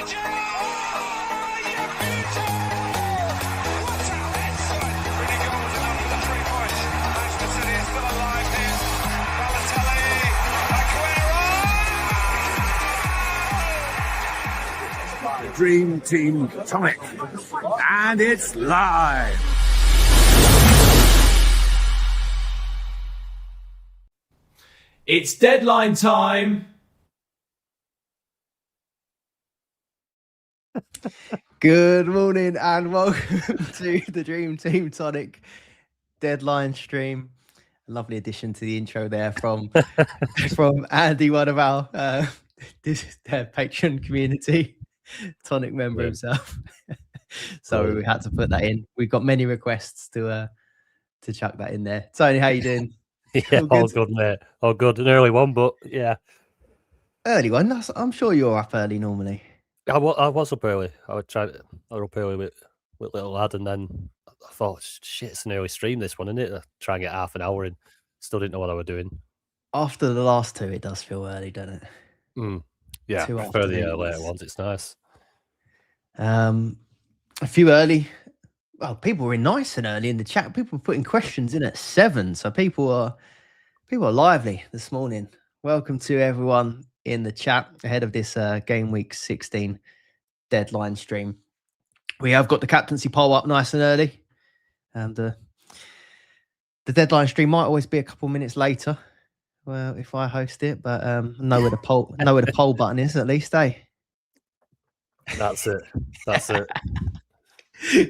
Dream Team Tonic, and it's live. It's deadline time. Good morning and welcome to the Dream Team Tonic deadline stream. A lovely addition to the intro there from Andy, one of our Patreon community. Tonic member himself. So we had to put that in. We've got many requests to chuck that in there. Tony, how you doing? Yeah, all good, mate. All good. An early one, but yeah. Early one? I'm sure you're up early normally. I was up early. I was up early with little lad, and then I thought, shit, it's an early stream, this one, isn't it? I try and get half an hour in. Still didn't know what I was doing. After the last two, it does feel early, doesn't it? Yeah, prefer the later ones. It's nice. A few early. Well, people were nice and early in the chat. People were putting questions in at 7, so people are lively this morning. Welcome to everyone in the chat ahead of this game week 16 deadline stream. We have got the captaincy poll up nice and early, and the deadline stream might always be a couple minutes later. Well, if I host it, but know where the poll button is at least, eh? That's it.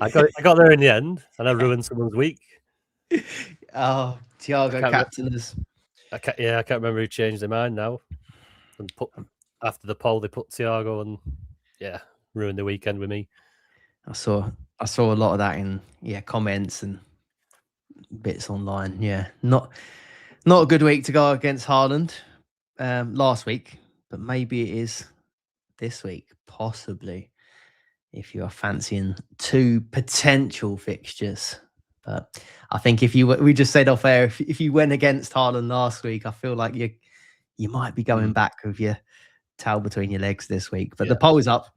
I got there in the end, and I ruined someone's week. Oh, Thiago captainers. I can't remember who changed their mind now. And after the poll, they put Thiago, and ruined the weekend with me. I saw a lot of that in comments and bits online. Yeah, not a good week to go against Haaland last week, but maybe it is this week, possibly, if you are fancying 2 potential fixtures. But I think we just said off air, if you went against Haaland last week, I feel like you might be going back with your tail between your legs this week. But the poll is up.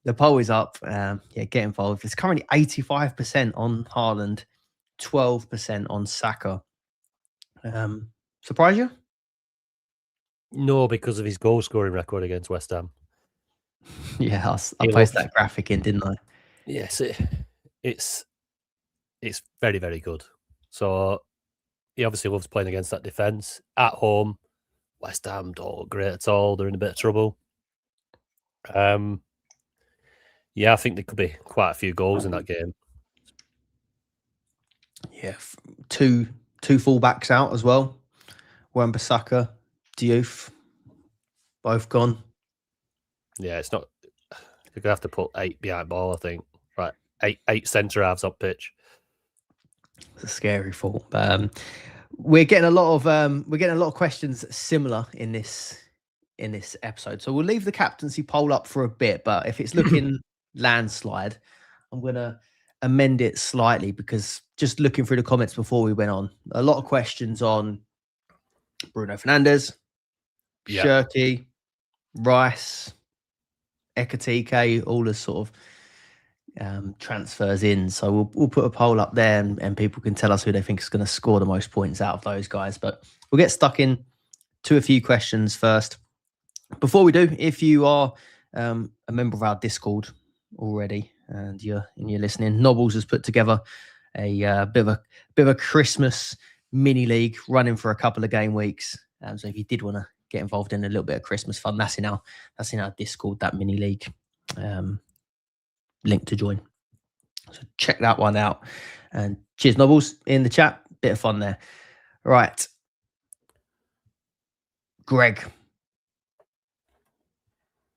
Get involved. It's currently 85% on Haaland, 12% on Saka. Surprise you? No, because of his goal scoring record against West Ham. Yeah, I posted that graphic in, didn't I? Yes, it's very, very good. So he obviously loves playing against that defence. At home, West Ham don't look great at all. They're in a bit of trouble. I think there could be quite a few goals in that game. Yeah, two fullbacks out as well. Wan-Bissaka, Diouf, both gone. Yeah, it's not. You're gonna have to put 8 behind ball, I think. Right, eight centre halves up pitch. It's a scary thought, but we're getting a lot of questions similar in this episode. So we'll leave the captaincy poll up for a bit, but if it's looking landslide, I'm gonna amend it slightly, because just looking through the comments before we went on, a lot of questions on Bruno Fernandes, Shirky, Rice, Ekatike, all the sort of transfers in. So we'll put a poll up there, and people can tell us who they think is going to score the most points out of those guys. But we'll get stuck in to a few questions first. Before we do, if you are a member of our Discord already and you're listening, Nobbles has put together a bit of a Christmas mini league running for a couple of game weeks. So if you did want to get involved in a little bit of Christmas fun, that's in our Discord, that mini league. Link to join. So check that one out. And cheers, Nobbles, in the chat. Bit of fun there. Right. Greg,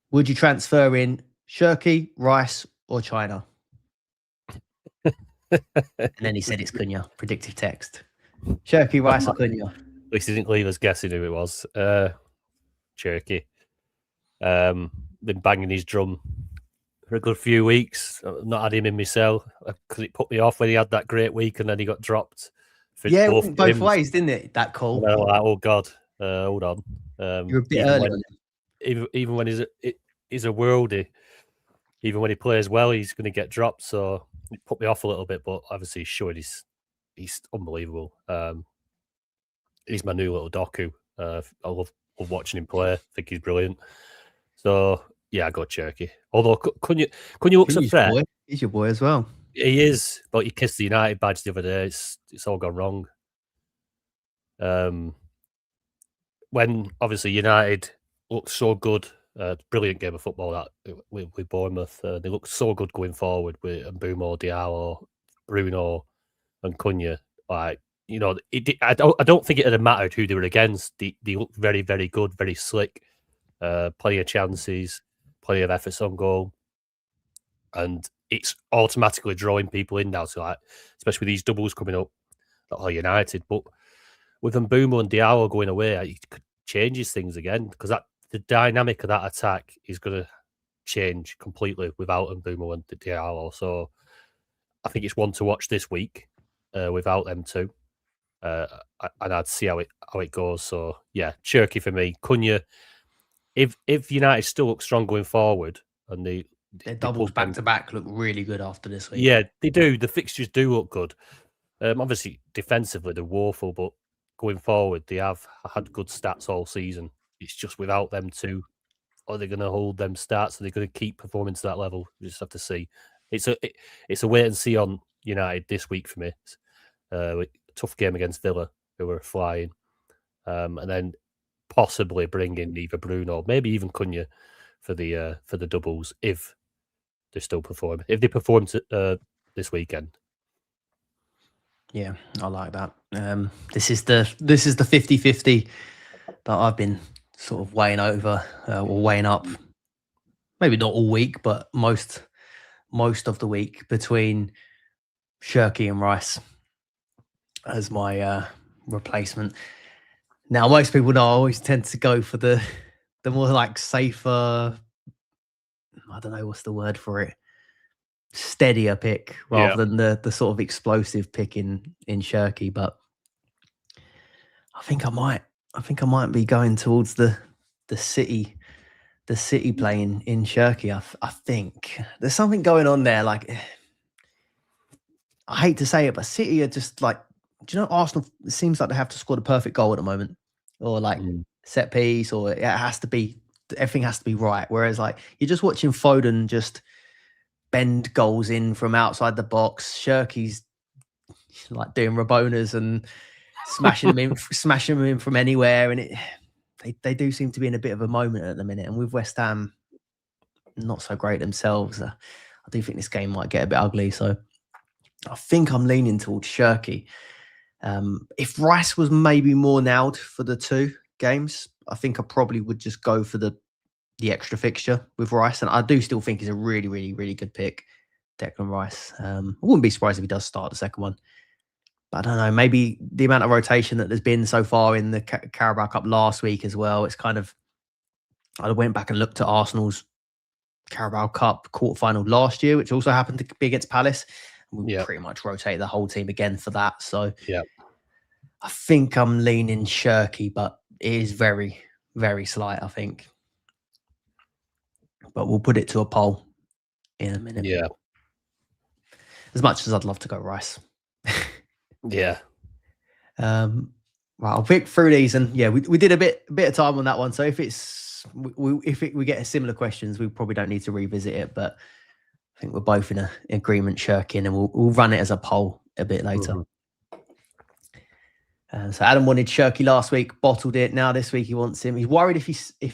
would you transfer in Shirky, Rice, or China? And then he said it's Cunha. Predictive text. Shirky, Rice, or Cunha? At least he didn't leave us guessing who it was. Cherokee. Been banging his drum for a good few weeks. I've not had him in myself because it put me off when he had that great week and then he got dropped. Yeah, both ways, didn't it? That call. Like, oh God, hold on. You're a bit early. Even when he's a worldie. Even when he plays well, he's going to get dropped. So it put me off a little bit, but obviously he's unbelievable. He's my new little docu. I love watching him play. I think he's brilliant. So yeah, I go Cherky. Although can you look a threat? He's your boy as well. He is, but he kissed the United badge the other day. It's all gone wrong. When obviously United looked so good, brilliant game of football that with Bournemouth. They looked so good going forward with Mbeumo, Diallo, Bruno, and Cunha. Like, you know, I don't think it had mattered who they were against. They looked very, very good, very slick. Plenty of chances, plenty of efforts on goal, and it's automatically drawing people in now. So, like, especially with these doubles coming up, that are United, but with Mbeumo and Diallo going away, it changes things again because the dynamic of that attack is going to change completely without Mbeumo and Diallo. So I think it's one to watch this week without them two, and I'd see how it goes. So yeah, Cherky for me. Cunha, if United still look strong going forward and their doubles back to back look really good after this week. Yeah, they do. The fixtures do look good. Obviously, defensively they're woeful, but going forward, they have had good stats all season. It's just without them two, are they going to hold them stats? Are they going to keep performing to that level? We just have to see. It's a wait and see on United this week for me. Tough game against Villa, who are flying, and then possibly bring in either Bruno, maybe even Cunha for the doubles if they still perform. If they perform this weekend. Yeah, I like that. This is the 50-50 that I've been sort of weighing over or weighing up. Maybe not all week, but most of the week between Shirky and Rice as my replacement. Now, most people know I always tend to go for the more like safer. I don't know what's the word for it. Steadier pick rather than the sort of explosive pick in Shirky, but I think I might be going towards the City playing in Shirky. I think there's something going on there. Like, I hate to say it, but City are just like, do you know, Arsenal, it seems like they have to score the perfect goal at the moment, or like set piece, or everything has to be right. Whereas like you're just watching Foden just bend goals in from outside the box. Shirky's like doing Rabonas and smashing them in from anywhere, and they do seem to be in a bit of a moment at the minute. And with West Ham not so great themselves, I do think this game might get a bit ugly. So I think I'm leaning towards Shirky. If Rice was maybe more nailed for the two games, I think I probably would just go for the extra fixture with Rice. And I do still think he's a really, really, really good pick, Declan Rice. I wouldn't be surprised if he does start the second one. But I don't know, maybe the amount of rotation that there's been so far in the Carabao Cup last week as well, it's kind of, I went back and looked at Arsenal's Carabao Cup quarterfinal last year, which also happened to be against Palace. We pretty much rotate the whole team again for that. So I think I'm leaning Shirky, but it is very, very slight, I think. But we'll put it to a poll in a minute. Yeah. As much as I'd love to go Rice. Yeah. Right, I'll pick through these, and we did a bit of time on that one. So if we get similar questions, we probably don't need to revisit it. But I think we're both in agreement, Shirkin, and we'll run it as a poll a bit later. So Adam wanted Shirky last week, bottled it. Now this week he wants him. He's worried if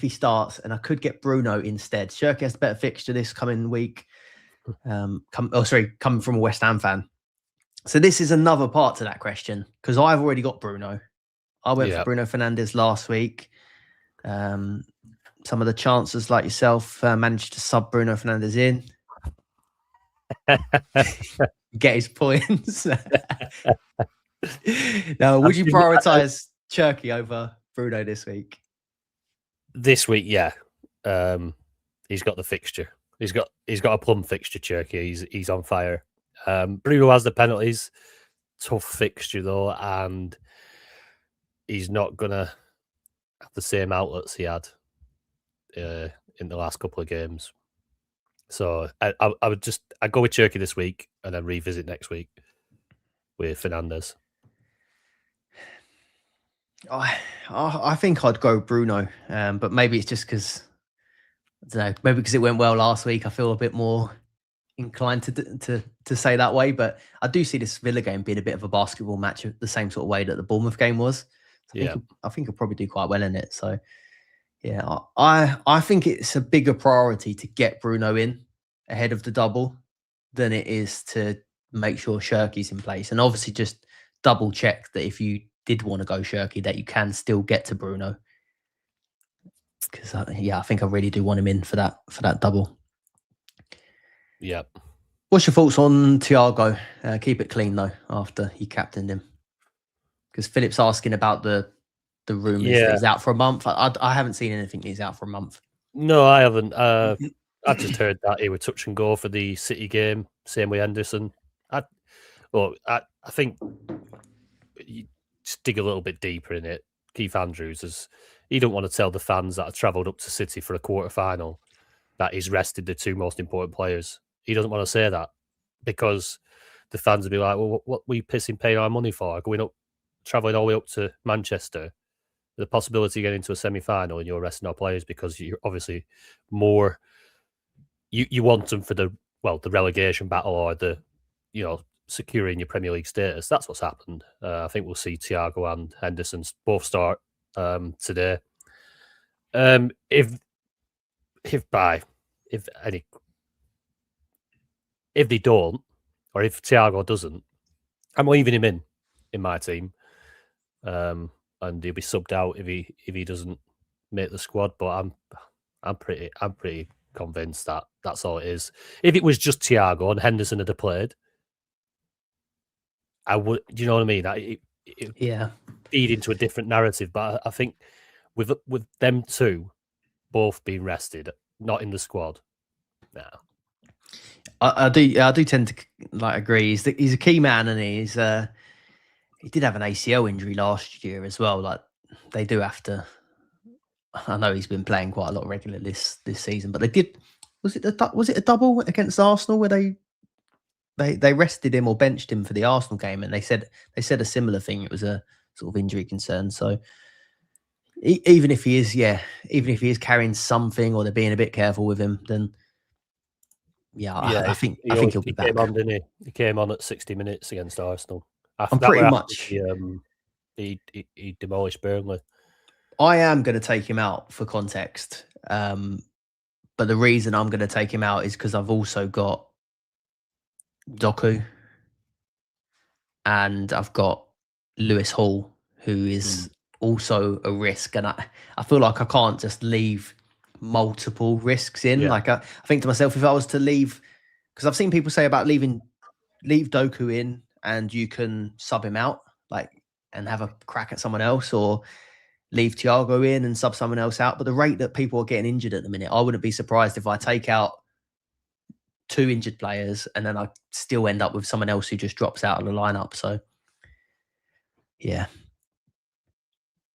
he starts, and I could get Bruno instead. Shirky has a better fixture this coming week. Coming from a West Ham fan. So this is another part to that question, because I've already got Bruno. I went for Bruno Fernandes last week. Some of the chancers like yourself managed to sub Bruno Fernandes in. Get his points. Now, would you prioritise Cherky over Bruno this week? This week, yeah. He's got the fixture. He's got a plum fixture, Cherky. He's on fire. Bruno has the penalties. Tough fixture though, and he's not gonna have the same outlets he had in the last couple of games. So I'd go with Cherky this week and then revisit next week with Fernandez. I think I'd go Bruno, but maybe it's just because I don't know. Maybe because it went well last week, I feel a bit more inclined to say that way. But I do see this Villa game being a bit of a basketball match, the same sort of way that the Bournemouth game was. So I think he'll probably do quite well in it. So yeah, I think it's a bigger priority to get Bruno in ahead of the double than it is to make sure Shirky's in place, and obviously just double check that if you did want to go Shirky, that you can still get to Bruno. Because I think I really do want him in for that double. Yeah. What's your thoughts on Thiago? Keep it clean though after he captained him. Because Philip's asking about the rumours that he's out for a month. I haven't seen anything he's out for a month. No, I haven't. I've just heard that he would touch and go for the City game, same with Henderson. I think you just dig a little bit deeper in it. Keith Andrews he don't want to tell the fans that have travelled up to City for a quarter-final that he's rested the two most important players. He doesn't want to say that because the fans will be like, well, what were you paying our money for? Travelling all the way up to Manchester, the possibility of getting into a semi-final and you're resting our players because you're obviously more... You want them for the relegation battle or securing your Premier League status. That's what's happened. I think we'll see Thiago and Henderson both start today. If they don't, or if Thiago doesn't, I'm leaving him in my team, and he'll be subbed out if he doesn't make the squad. But I'm pretty convinced that that's all it is. If it was just Thiago and Henderson had played, I would. Do you know what I mean? It feed into a different narrative. But I think with them two both being rested, not in the squad, no. I do tend to agree. He's a key man, and he did have an ACL injury last year as well. Like they do have to. I know he's been playing quite a lot regular this season, but they did. Was it a double against Arsenal where they rested him or benched him for the Arsenal game, and they said a similar thing. It was a sort of injury concern. So even if he is carrying something or they're being a bit careful with him, then I think he'll be back. Came on, didn't he? He came on at 60 minutes against Arsenal. I'm pretty much. He demolished Burnley. I am going to take him out for context, but the reason I'm going to take him out is because I've also got Doku and I've got Lewis Hall, who is also a risk, and I feel like I can't just leave multiple risks in. Yeah. Like I think to myself, if I was to leave, because I've seen people say about leave Doku in and you can sub him out, and have a crack at someone else, or leave Thiago in and sub someone else out. But the rate that people are getting injured at the minute, I wouldn't be surprised if I take out 2 injured players and then I still end up with someone else who just drops out of the lineup. So yeah,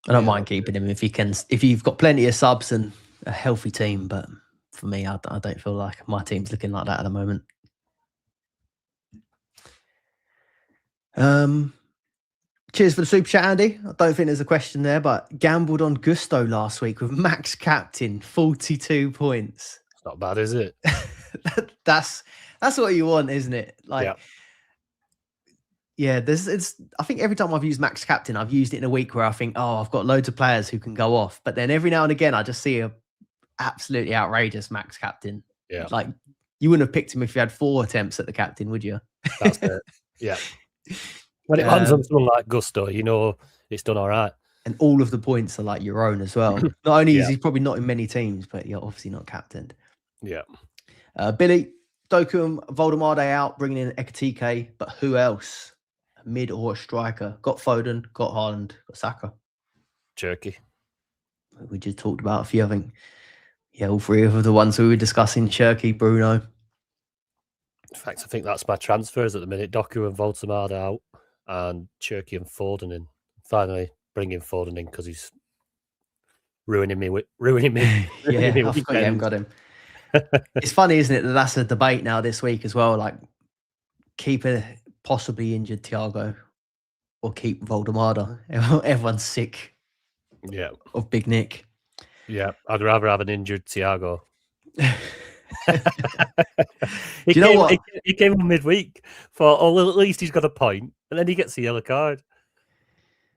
I don't mind keeping him if you've got plenty of subs and a healthy team. But for me, I don't feel like my team's looking like that at the moment. Cheers for the super chat, Andy. I don't think there's a question there, but gambled on Gusto last week with max captain, 42 points. It's not bad, is it? That's what you want, isn't it? I think every time I've used max captain, I've used it in a week where I think, I've got loads of players who can go off. But then every now and again, I just see a absolutely outrageous max captain. Yeah. Like you wouldn't have picked him if you had 4 attempts at the captain, would you? That's it. Yeah. When it lands on someone like Gusto, it's done all right. And all of the points are like your own as well. Not only is he probably not in many teams, but you're obviously not captained. Yeah. Billy, Doku and Voldemade out, bringing in Ekatike, but who else? A mid or a striker? Got Foden, got Haaland, got Saka. Jerky. We just talked about a few, I think. Yeah, all 3 of the ones we were discussing, Cherky, Bruno. In fact, I think that's my transfers at the minute. Doku and Voldemade out, and Cherky and Foden in. Finally bringing Foden in because he's ruining me. Yeah, I forgot you haven't got him. It's funny, isn't it, that that's a debate now this week as well. Like, keep a possibly injured Thiago or keep Voldemada. Everyone's sick. Yeah, of Big Nick. Yeah, I'd rather have an injured Thiago. Do you know what? He came on midweek for, oh, well, at least he's got a point, and then he gets a yellow card.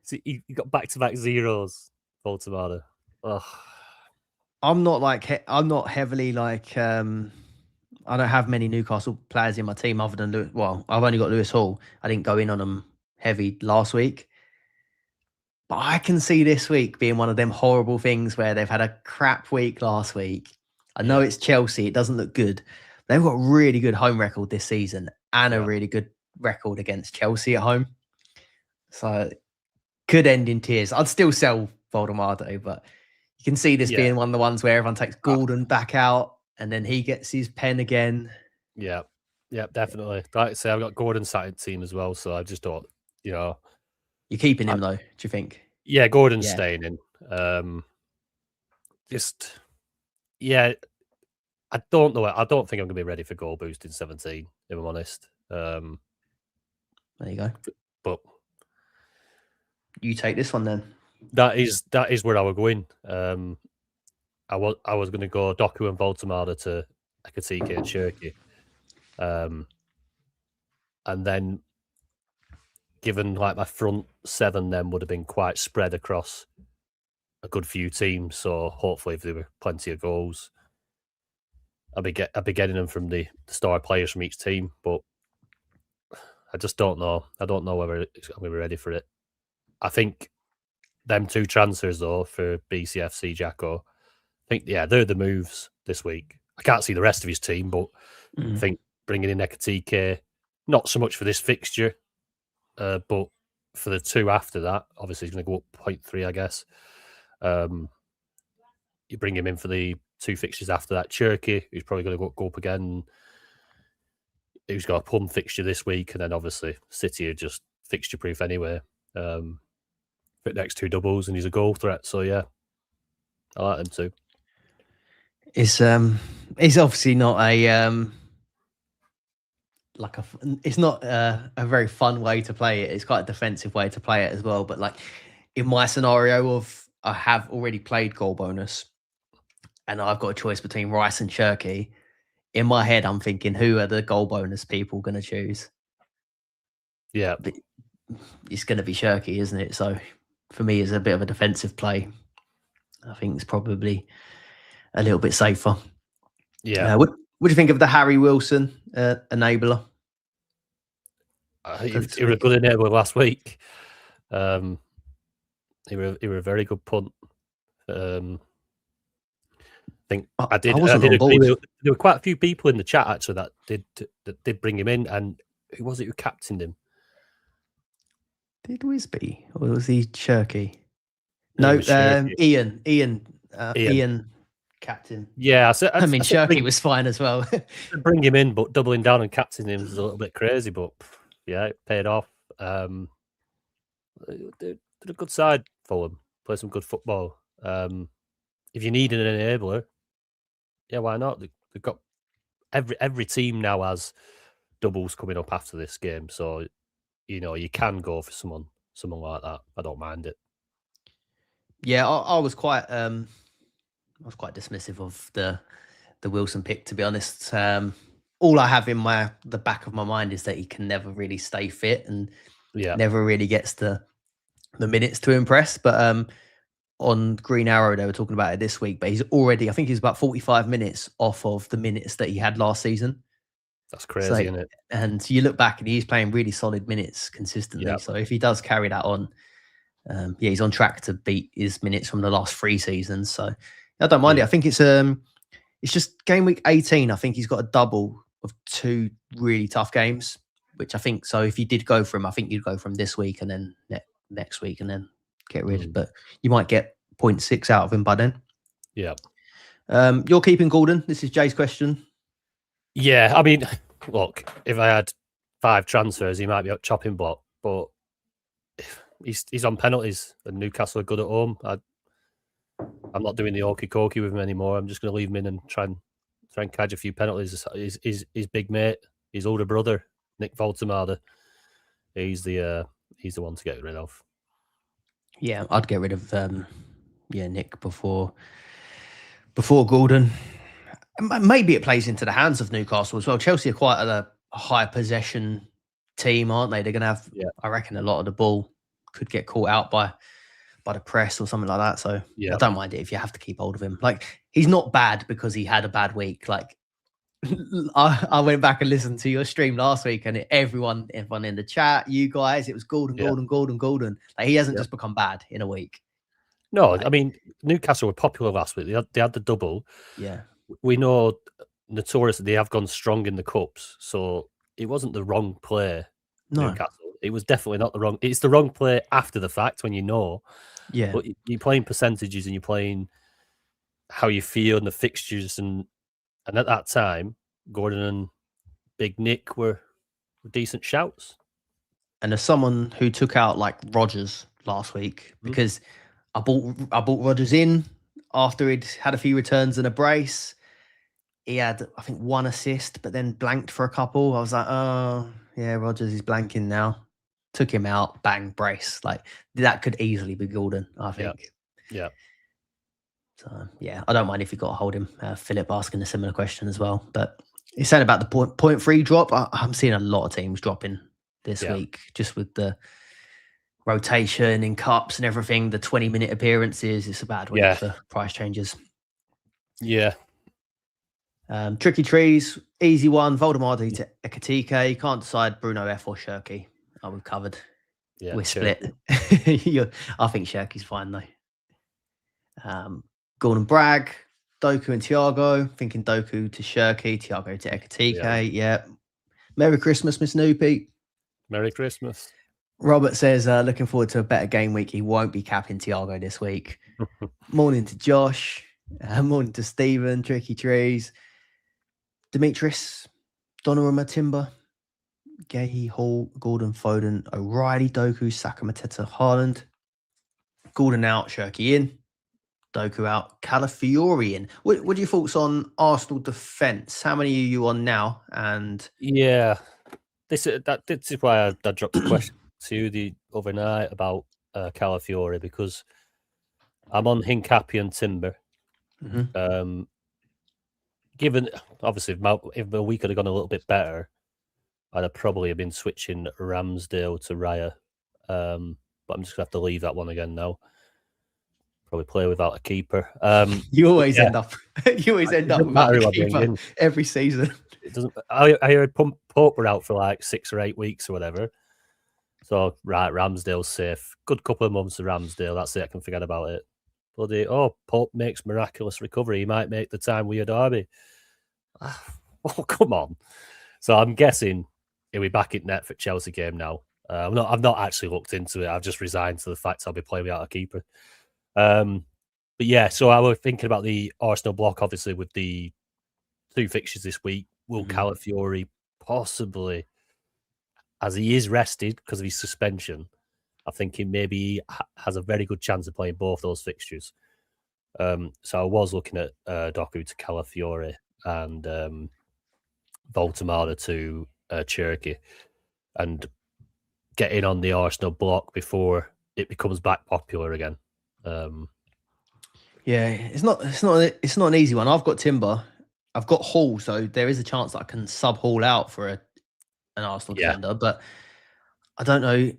So he got back-to-back zeros, Baltimore. Ugh. I'm not heavily like, I don't have many Newcastle players in my team other than Lewis. Well, I've only got Lewis Hall. I didn't go in on them heavy last week. But I can see this week being one of them horrible things where they've had a crap week last week. I know it's Chelsea. It doesn't look good. They've got a really good home record this season and a really good record against Chelsea at home. So could end in tears. I'd still sell Voldemado, but you can see this being one of the ones where everyone takes Gordon back out and then he gets his pen again. Yeah, definitely. Like I say, I've got Gordon sat in team as well, so I just thought, You're keeping him though, do you think? Yeah, Gordon's staying in. I don't know. I don't think I'm going to be ready for goal boost in 17, if I'm honest. There you go. But you take this one then. That is where I was going. I was going to go Doku and Voltamada to Akatike and Shirky. And then, given like my front seven, then would have been quite spread across a good few teams. So hopefully, if there were plenty of goals, I'd be getting them from the star players from each team. But I just don't know. I don't know whether we're ready for it. I think them two transfers though for BCFC Jacko, I think they're the moves this week. I can't see the rest of his team, but I think bringing in Ekatike, not so much for this fixture, but for the two after that, obviously he's going to go up 0.3, I guess. You bring him in for the two fixtures after that. Cherky, who's probably going to go up again. Who's got a plum fixture this week, and then obviously City are just fixture proof anyway. For the next two doubles, and he's a goal threat. So yeah, I like him too. It's obviously not a it's not a very fun way to play it. It's quite a defensive way to play it as well. But like in my scenario of I have already played goal bonus, and I've got a choice between Rice and Cherky. In my head, I'm thinking, who are the goal bonus people going to choose? Yeah, but it's going to be Cherky, isn't it? So for me, it's a bit of a defensive play. I think it's probably a little bit safer. Yeah. What do you think of the Harry Wilson enabler? He was a good enabler last week. He were a very good punt. I think I did agree. There were quite a few people in the chat actually that did bring him in. And who was it who captained him? Did Wisby or was he Cherky? No, Ian captain. Yeah, I mean Cherky was fine as well. Bring him in, but doubling down and captaining him was a little bit crazy. But yeah, it paid off. Did a good side for him. Play some good football. If you need an enabler, yeah, why not? They've got every team now has doubles coming up after this game, so you can go for someone like that. I don't mind it. Yeah, I was quite dismissive of the Wilson pick, to be honest. All I have in the back of my mind is that he can never really stay fit and never really gets the minutes to impress. But on Green Arrow, they were talking about it this week, but I think he's about 45 minutes off of the minutes that he had last season. That's crazy, isn't it? And you look back and he's playing really solid minutes consistently. Yep. So if he does carry that on, he's on track to beat his minutes from the last 3 seasons. So I don't mind it. I think it's just game week 18. I think he's got a double of 2 really tough games, which I think, so if you did go for him, I think you'd go from this week and then next week and then get rid. But you might get 0.6 out of him by then. Yeah. You're keeping Gordon. This is Jay's question. Yeah, I mean, look, if I had 5 transfers, he might be a chopping block, but he's on penalties and Newcastle are good at home. I'm not doing the okey cokey with him anymore. I'm just going to leave him in and try and catch a few penalties. His big mate, his older brother, Nick Voltemade, he's the one to get rid of. Yeah, I'd get rid of Nick before Gordon. Maybe it plays into the hands of Newcastle as well. Chelsea are quite a high possession team, aren't they? They're going to have, I reckon, a lot of the ball could get caught out by the press or something like that. So I don't mind it if you have to keep hold of him. Like, he's not bad because he had a bad week. Like, I went back and listened to your stream last week, and everyone in the chat, you guys, it was Gordon. Like, he hasn't just become bad in a week. No, I mean, Newcastle were popular last week. They had the double. Yeah. We know notoriously they have gone strong in the cups, so it wasn't the wrong play. No. Newcastle. It was definitely not the wrong. It's the wrong play after the fact when you know. Yeah. But you're playing percentages and you're playing how you feel and the fixtures, and at that time, Gordon and Big Nick were decent shouts. And as someone who took out like Rodgers last week, because I bought Rodgers in after he'd had a few returns and a brace. He had, I think, 1 assist, but then blanked for a couple. I was like, oh, yeah, Rodgers is blanking now. Took him out, bang, brace. Like, that could easily be Gordon, I think. Yeah. So, yeah, I don't mind if you got to hold him. Philip asking a similar question as well. But he's saying about the point free drop. I'm seeing a lot of teams dropping this week, just with the rotation in cups and everything, the 20-minute appearances. It's a bad week for price changes. Yeah. Tricky Trees, easy one. Voldemade to Ekatike. You can't decide Bruno F or Shirky. Oh, we've covered. Yeah, we're split. I think Shirky's fine though. Gordon Bragg, Doku and Thiago. Thinking Doku to Shirky, Thiago to Ekatike. Yeah. Merry Christmas, Miss Noopy. Merry Christmas. Robert says, looking forward to a better game week. He won't be capping Thiago this week. Morning to Josh. Morning to Stephen, Tricky Trees. Demetrius, Donnarumma, Timber, Gahey, Hall, Gordon, Foden, O'Reilly, Doku, Saka, Mateta, Haaland. Gordon out, Shirky in. Doku out, Calafiori in. What are your thoughts on Arsenal defence? How many are you on now? And this is why I dropped a question to the other night about Calafiori, because I'm on Hincapié and Timber. Given, obviously, if the week had gone a little bit better, I'd have probably been switching Ramsdale to Raya. But I'm just going to have to leave that one again now. Probably play without a keeper. You always end up without a keeper every season. It doesn't. I heard Pope were out for like 6 or 8 weeks or whatever. So, right, Ramsdale's safe. Good couple of months of Ramsdale. That's it. I can forget about it. Pope makes miraculous recovery. He might make the time with your derby. Oh, come on. So I'm guessing he'll be back in net for Chelsea game now. I've not actually looked into it. I've just resigned to the fact I'll be playing without a keeper. But yeah, so I was thinking about the Arsenal block, obviously, with the 2 fixtures this week. Will Calafiori possibly, as he is rested because of his suspension, I think he maybe has a very good chance of playing both those fixtures. So I was looking at Doku to Calafiori and Voltemade to Cherky, and get in on the Arsenal block before it becomes back popular again. Yeah, it's not an easy one. I've got Timber, I've got Hall, so there is a chance that I can sub Hall out for an Arsenal defender, but I don't know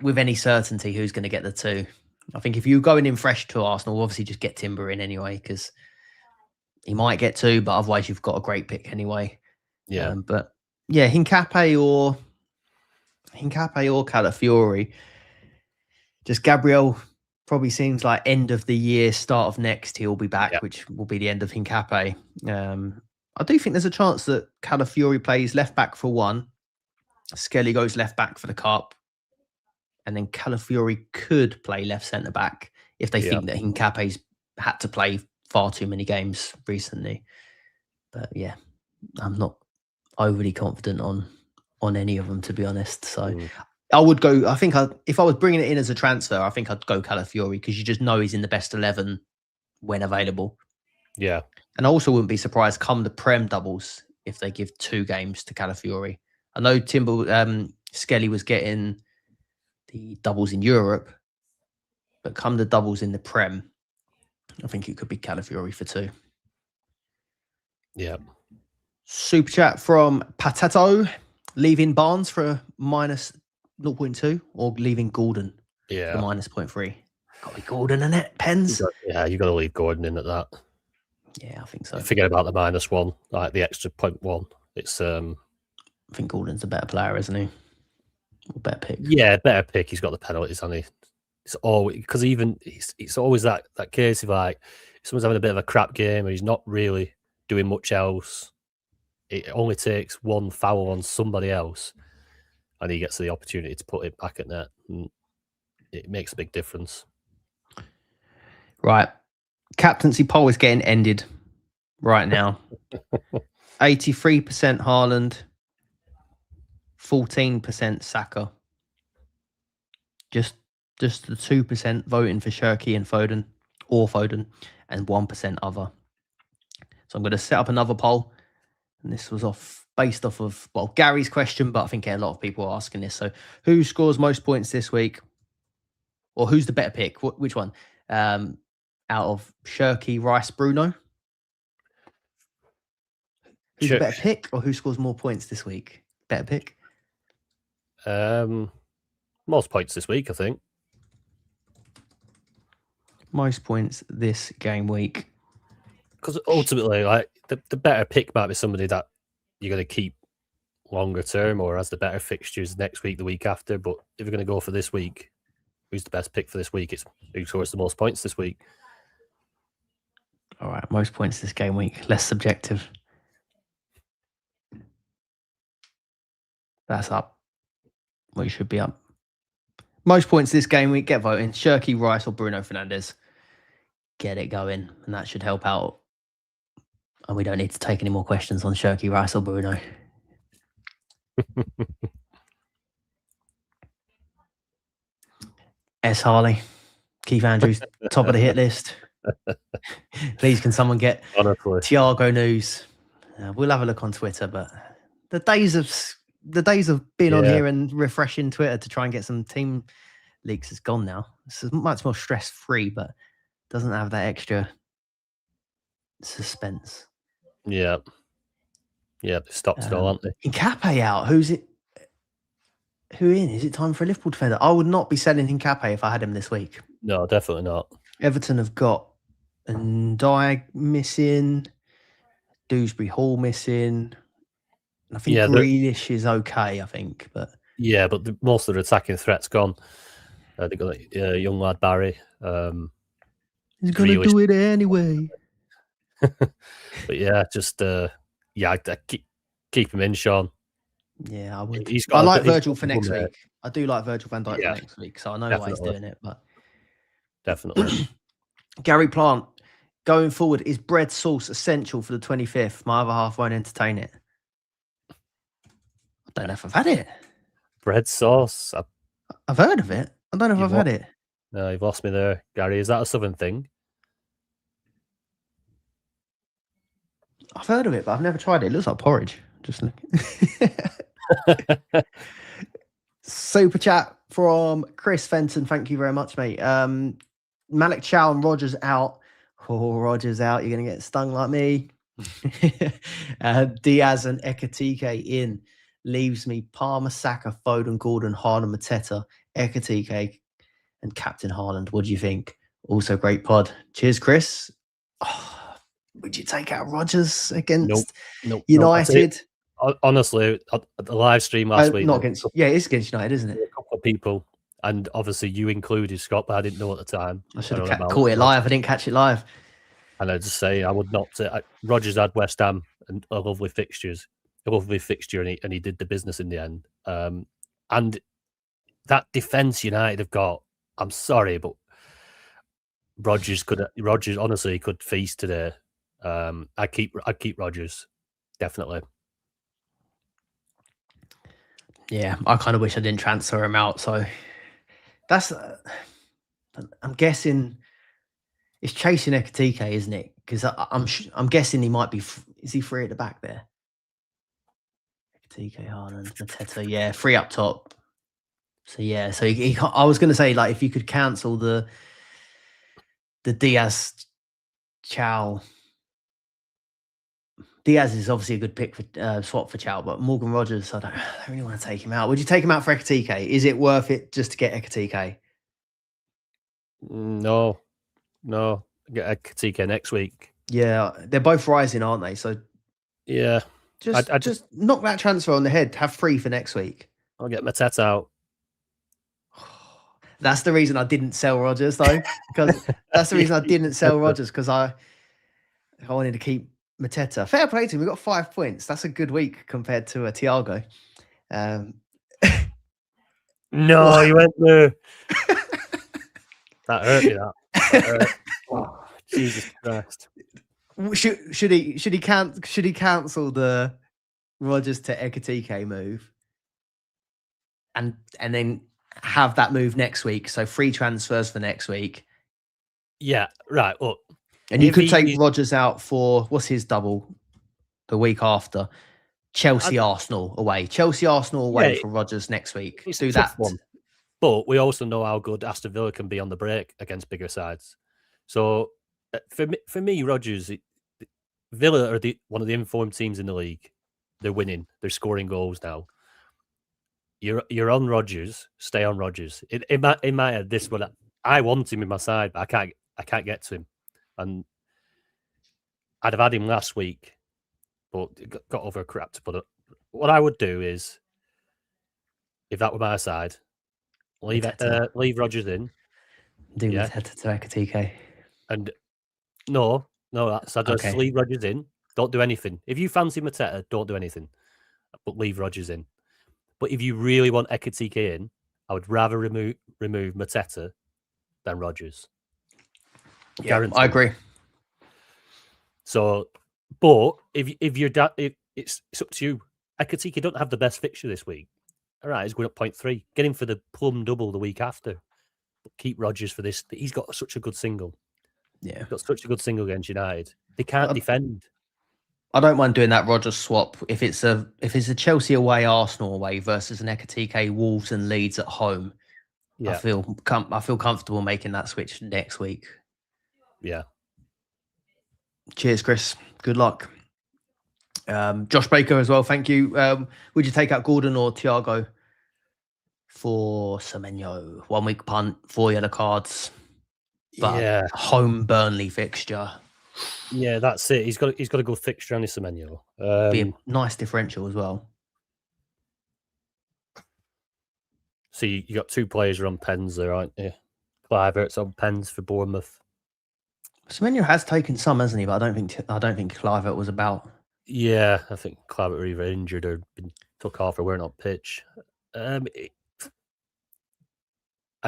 with any certainty who's going to get the 2. I think if you're going in fresh to Arsenal, obviously just get Timber in anyway, because he might get 2, but otherwise you've got a great pick anyway. Yeah. But yeah, Hincapié or Calafiori. Just Gabriel probably seems like end of the year, start of next, he'll be back, which will be the end of Hincapié. I do think there's a chance that Calafiori plays left back for 1. Skelly goes left back for the Cup. And then Calafiori could play left centre back if they think that Hincapié's had to play far too many games recently. But yeah, I'm not overly confident on any of them, to be honest. So I would go. I think if I was bringing it in as a transfer, I think I'd go Calafiori because you just know he's in the best 11 when available. Yeah. And I also wouldn't be surprised come the Prem doubles if they give 2 games to Calafiori. I know Skelly was getting the doubles in Europe, but come the doubles in the Prem, I think it could be Calafiori for 2. Yeah. Super chat from Patato. Leaving Barnes for a minus 0.2 or leaving Gordon for minus 0.3. Got to be Gordon in it, Pens. You got to leave Gordon in at that. Yeah, I think so. Forget about the -1, like the extra 0.1. It's I think Gordon's a better player, isn't he? Or better pick. Yeah, better pick. He's got the penalties, hasn't he? It's always because even it's always that case of like if someone's having a bit of a crap game or he's not really doing much else. It only takes one foul on somebody else, and he gets the opportunity to put it back at net. And it makes a big difference. Right. Captaincy poll is getting ended right now. 83% Haaland, 14% Saka. Just the 2% voting for Shirky and Foden, and 1% other. So I'm going to set up another poll. And this was based off of, Gary's question, but I think a lot of people are asking this. So who scores most points this week? Or who's the better pick? Which one? Out of Shirky, Rice, Bruno? Who's the better pick or who scores more points this week? Better pick? Most points this week, I think. Most points this game week. Because ultimately, like the better pick might be somebody that you're going to keep longer term or has the better fixtures next week, the week after. But if you're going to go for this week, who's the best pick for this week? It's who scores the most points this week. All right, most points this game week. Less subjective. That's up. Well, you should be up. Most points this game week. Get voting. Shirky, Rice, or Bruno Fernandes. Get it going, and that should help out. And we don't need to take any more questions on Shirky, Rice, or Bruno. S. Harley, Keith Andrews, top of the hit list. Please, can someone get Thiago news? We'll have a look on Twitter, but the days of being on here and refreshing Twitter to try and get some team leaks is gone now. It's much more stress-free, but doesn't have that extra suspense. Yeah. Yeah, they stopped it all, aren't they? Hincapié out. Who's it? Who in? Is it time for a Liverpool defender? I would not be selling Hincapié if I had him this week. No, definitely not. Everton have got Ndiaye missing, Dewsbury Hall missing. I think Grealish is okay, I think. But most of their attacking threats gone. They've got a young lad, Barry. He's going to do it anyway. But I'd keep him in, Sean. Yeah, I would. I like Virgil for next week. I do like Virgil van Dijk for next week, so I know why he's doing it. But definitely. Gary Plant, going forward, is bread sauce essential for the 25th? My other half won't entertain it. I don't know if I've had it. Bread sauce? I've heard of it. I don't know if I've had it. No, you've lost me there, Gary. Is that a Southern thing? I've heard of it, but I've never tried it. It looks like porridge. Just look. Super chat from Chris Fenton. Thank you very much, mate. Malik Chow and Rogers out. Oh, Rogers out. You're going to get stung like me. Diaz and Ekatike in. Leaves me Palmer, Saka, Foden, Gordon, Haaland, Mateta, Ekatike, and Captain Haaland. What do you think? Also, great pod. Cheers, Chris. Oh, would you take out Rodgers against United? Honestly, the live stream last week. Not against. Yeah, it's against United, isn't it? A couple of people, and obviously you included, Scott, but I didn't know at the time. I should have caught it live. I didn't catch it live. And I just say I would not say Rodgers had West Ham and a lovely fixture, and he did the business in the end. And that defense United have got, I'm sorry, but Rodgers honestly could feast today. I'd keep Rodgers, definitely. Yeah, I kind of wish I didn't transfer him out. So that's, I'm guessing it's chasing Ekatike, isn't it? Because I'm guessing he might be. Is he free at the back there? Ekatike, Haaland, Mateta, yeah, free up top. So yeah, so I was going to say, like, if you could cancel the Diaz Chow. Diaz is obviously a good pick for swap for Chow, but Morgan Rogers, I don't really want to take him out. Would you take him out for Ekatike? Is it worth it just to get Ekatike? No. Get Ekatike next week. Yeah, they're both rising, aren't they? So yeah, just knock that transfer on the head. Have 3 for next week. I'll get Mateta out. That's the reason I didn't sell Rogers, though, because that's the reason I didn't sell Rogers, because I wanted to keep Mateta. Fair play to him. We got 5 points. That's a good week compared to a Thiago. No, you went there. That hurt me. That oh, Jesus Christ. Should he cancel the Rogers to Ekatike move, and then have that move next week? So 3 transfers for next week. Yeah, right. Well, and you could take Rogers out for what's his double the week after? Chelsea Arsenal away. Chelsea Arsenal away for Rogers next week. It's do that. One. But we also know how good Aston Villa can be on the break against bigger sides. So for me, Rogers, Villa are one of the informed teams in the league. They're winning. They're scoring goals now. You're on Rogers. Stay on Rogers. In my head, this one I want him in my side, but I can't get to him. And I'd have had him last week, but got over crap to put up. What I would do is, if that were my side, leave Rogers in. Do Mateta to Ekatike. And no, that's I just leave Rogers in. Don't do anything. If you fancy Mateta, don't do anything. But leave Rogers in. But if you really want Ekatike in, I would rather remove Mateta than Rogers. Yeah, guaranteed. I agree. So, but if it's up to you. Ekatike don't have the best fixture this week. All right, he's going up 0.3. Get him for the plum double the week after. But keep Rogers for this. He's got such a good single. Yeah, he's got such a good single against United. They can't defend. I don't mind doing that Rogers swap if it's a Chelsea away, Arsenal away versus an Ekatike, Wolves and Leeds at home. Yeah. I feel comfortable making that switch next week. Yeah. Cheers, Chris. Good luck. Josh Baker as well. Thank you. Would you take out Gordon or Thiago for Semenyo? 1 week punt, 4 yellow cards. But home Burnley fixture. Yeah, that's it. He's got a good fixture on his Semenyo. Be a nice differential as well. So you got 2 players on pens there, aren't you? Clivert's on pens for Bournemouth. Semenyo has taken some, hasn't he? But I don't think Clivert was about. Yeah, I think Clivert were either injured or been took off or weren't on pitch. I'd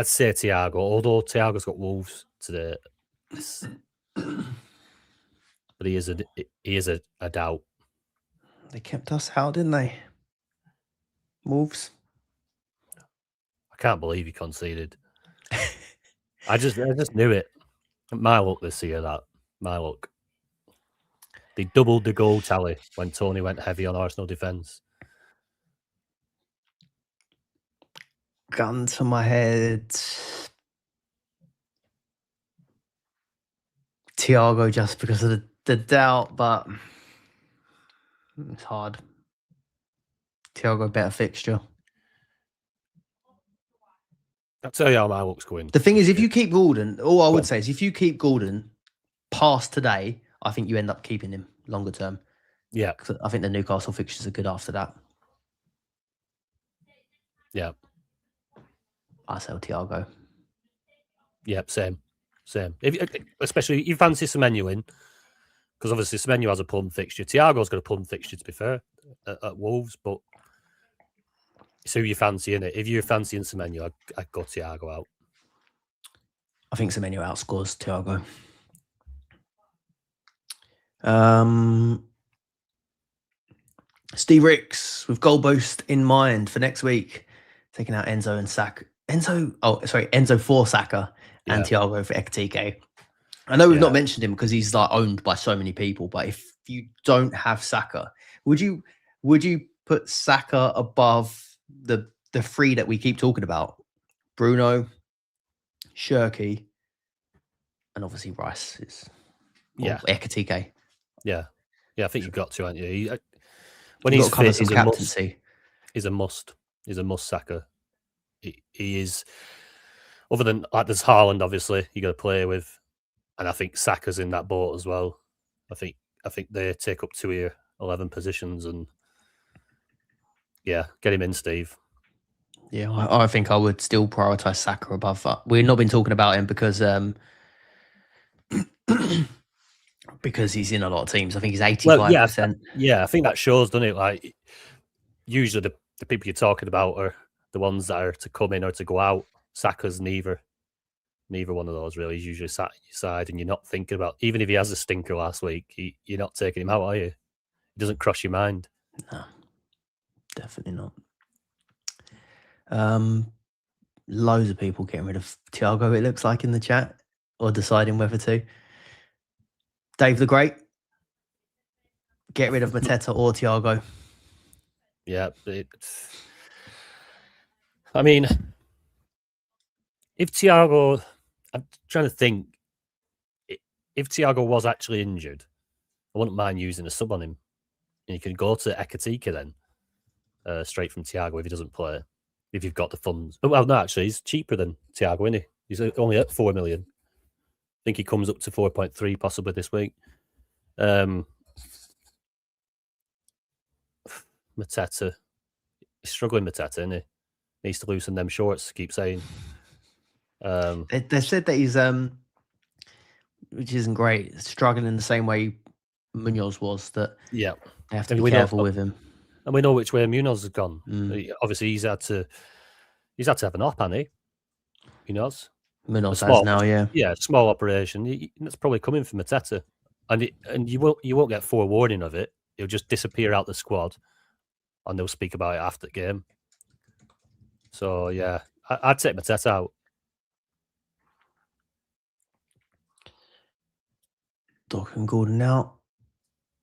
say Thiago, although Thiago's got Wolves today. But he is a doubt. They kept us out, didn't they? Wolves. I can't believe he conceded. I just knew it. My luck this year, my luck. They doubled the goal tally when Tony went heavy on Arsenal defence. Gun to my head. Thiago just because of the doubt, but it's hard. Thiago better fixture. I'll tell you how my luck's going. The thing is, if you keep Gordon, all I would say is if you keep Gordon past today, I think you end up keeping him longer term. Yeah. I think the Newcastle fixtures are good after that. Yeah. I sell Thiago. Yep, same. Especially if you fancy Semenyo in, because obviously Semenyo has a plum fixture. Thiago's got a plum fixture, to be fair, at Wolves, but it's who you fancy in it. If you're fancying Semenyo, I'd go Thiago out. I think Semenyo outscores Thiago. Steve Ricks with goal boost in mind for next week, taking out Enzo and Saka. Enzo for Saka and Thiago for Ekitike. I know we've not mentioned him because he's like owned by so many people, but if you don't have Saka, would you put Saka above the three that we keep talking about? Bruno, Shirky, and obviously Rice is Ekitike. Yeah, I think you've got to, haven't you? When he's fit, he's captaincy. He's a must. He's a must Saka. He is. Other than like, there's Haaland, obviously you got to play with, and I think Saka's in that boat as well. I think they take up 2 of your 11 positions, and get him in, Steve. Yeah, I think I would still prioritise Saka above that. We've not been talking about him because because he's in a lot of teams. I think he's 85%. Yeah, I think that shows, doesn't it? Like, usually the people you're talking about are the ones that are to come in or to go out. Saka's neither one of those, really. He's usually sat at your side, and you're not thinking about, even if he has a stinker last week, you're not taking him out, are you? It doesn't cross your mind. No, definitely not. Loads of people getting rid of Thiago, it looks like, in the chat, or deciding whether to. Dave the Great, get rid of Mateta or Thiago. Yeah, I mean, if Thiago, I'm trying to think, if Thiago was actually injured, I wouldn't mind using a sub on him. And you can go to Ekitike then, straight from Thiago if he doesn't play, if you've got the funds. Oh, well, no, actually, he's cheaper than Thiago, isn't he? He's only at 4 million. I think he comes up to 4.3 possibly this week. Mateta, he's struggling, Mateta, isn't he? Needs to loosen them shorts, keep saying. They said that he's, which isn't great, struggling in the same way Munoz was, that they have to be careful with him. And we know which way Munoz has gone. Obviously, he's had to have an op, hasn't he? Munoz has now, yeah, small operation. That's probably coming from Mateta, and you won't get forewarning of it. He'll just disappear out the squad, and they'll speak about it after the game. So yeah, I'd take Mateta out. Doc and Gordon out.